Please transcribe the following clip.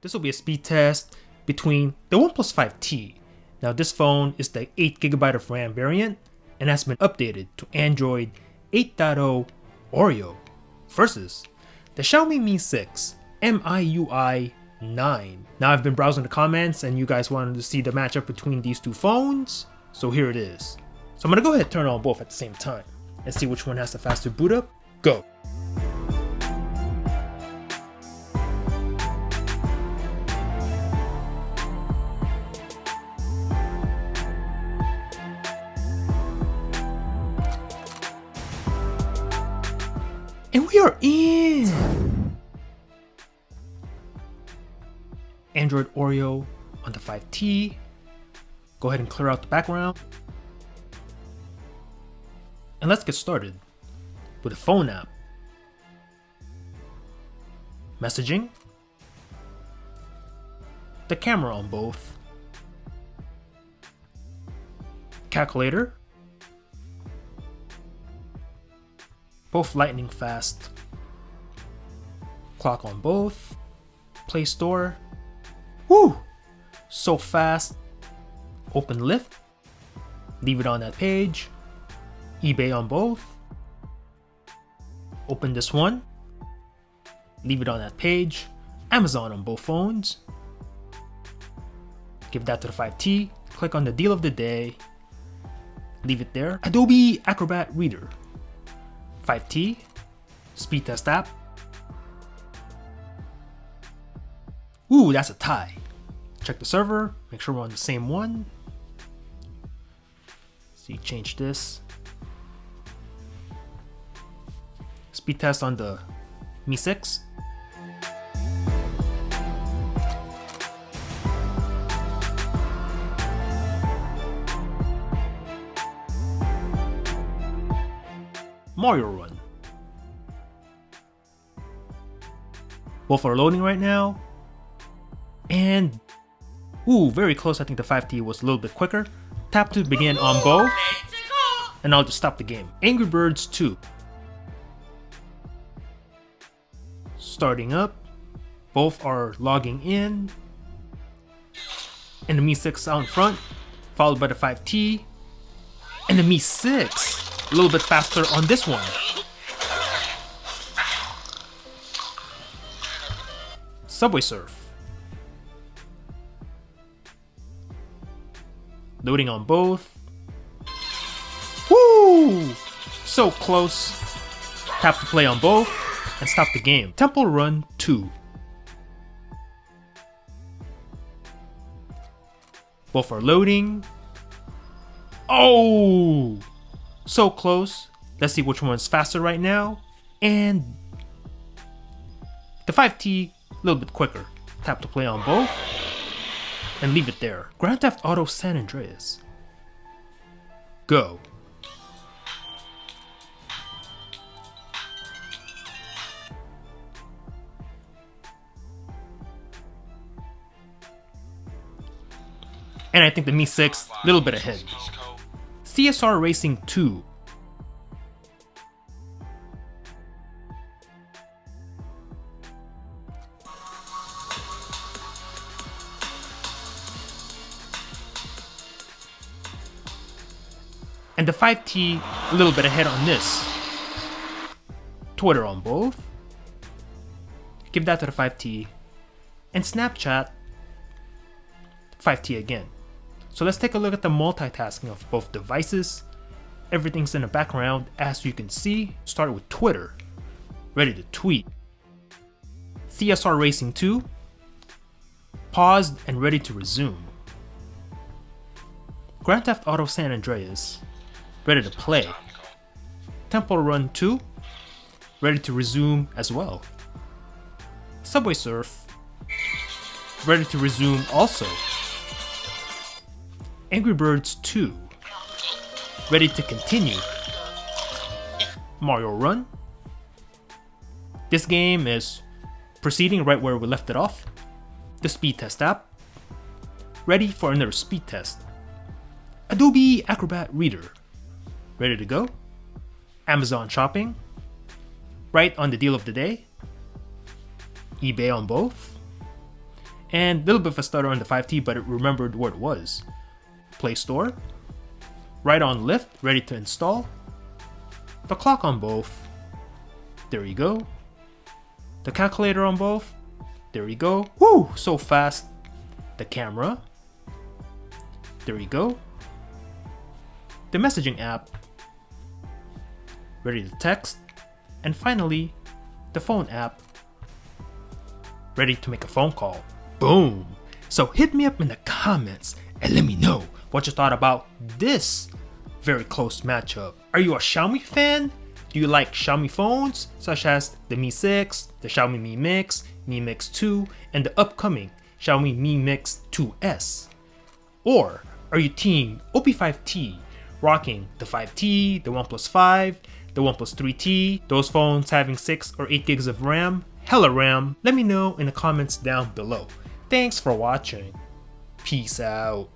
This will be a speed test between the OnePlus 5T. Now this phone is the 8GB of RAM variant and has been updated to Android 8.0 Oreo versus the Xiaomi Mi 6 MIUI 9. Now I've been browsing the comments and you guys wanted to see the matchup between these two phones, so here it is. So I'm gonna go ahead and turn on both at the same time and see which one has the faster boot up. Go! And we are in! Android Oreo on the 5T. Go ahead and clear out the background. And let's get started with the phone app. Messaging. The camera on both. Calculator. Both lightning fast. Clock on both. Play Store. Woo! So fast. Open Lift. Leave it on that page. eBay on both. Open this one. Leave it on that page. Amazon on both phones. Give that to the 5T. Click on the deal of the day. Leave it there. Adobe Acrobat Reader. 5T, speed test app. Ooh, that's a tie. Check the server, make sure we're on the same one. See, change this. Speed test on the Mi 6. Mario Run. Both are loading right now. And, ooh, very close. I think the 5T was a little bit quicker. Tap to begin on both. And I'll just stop the game. Angry Birds 2. Starting up. Both are logging in. And the Mi 6 out in front. Followed by the 5T. And the Mi 6. A little bit faster on this one. Subway Surf. Loading on both. Woo! So close. Tap to play on both and stop the game. Temple Run 2. Both are loading. Oh! So close. Let's see which one's faster right now. And the 5T, a little bit quicker. Tap to play on both and leave it there. Grand Theft Auto San Andreas. Go. And I think the Mi 6, a little bit ahead. CSR Racing 2. And the 5T a little bit ahead on this. Twitter on both. Give that to the 5T. And Snapchat, 5T again. So let's take a look at the multitasking of both devices. Everything's in the background as you can see. Start with Twitter. Ready to tweet. CSR Racing 2. Paused and ready to resume. Grand Theft Auto San Andreas. Ready to play. Temple Run 2. Ready to resume as well. Subway Surf. Ready to resume also. Angry Birds 2. Ready to continue. Mario Run. This game is proceeding right where we left it off. The speed test app. Ready for another speed test. Adobe Acrobat Reader. Ready to go. Amazon shopping. Right on the deal of the day. eBay on both. And a little bit of a stutter on the 5T, but it remembered where it was. Play Store. Right on lift, ready to install. The clock on both. There you go. The calculator on both. There you go. Woo! So fast. The camera. There you go. The messaging app. Ready to text. And finally, the phone app. Ready to make a phone call. Boom! So hit me up in the comments and let me know what you thought about this very close matchup. Are you a Xiaomi fan? Do you like Xiaomi phones such as the Mi 6, the Xiaomi Mi Mix, Mi Mix 2, and the upcoming Xiaomi Mi Mix 2S? Or are you team OP5T, rocking the 5T, the OnePlus 5, the OnePlus 3T, those phones having 6 or 8 gigs of RAM, hella RAM? Let me know in the comments down below. Thanks for watching. Peace out.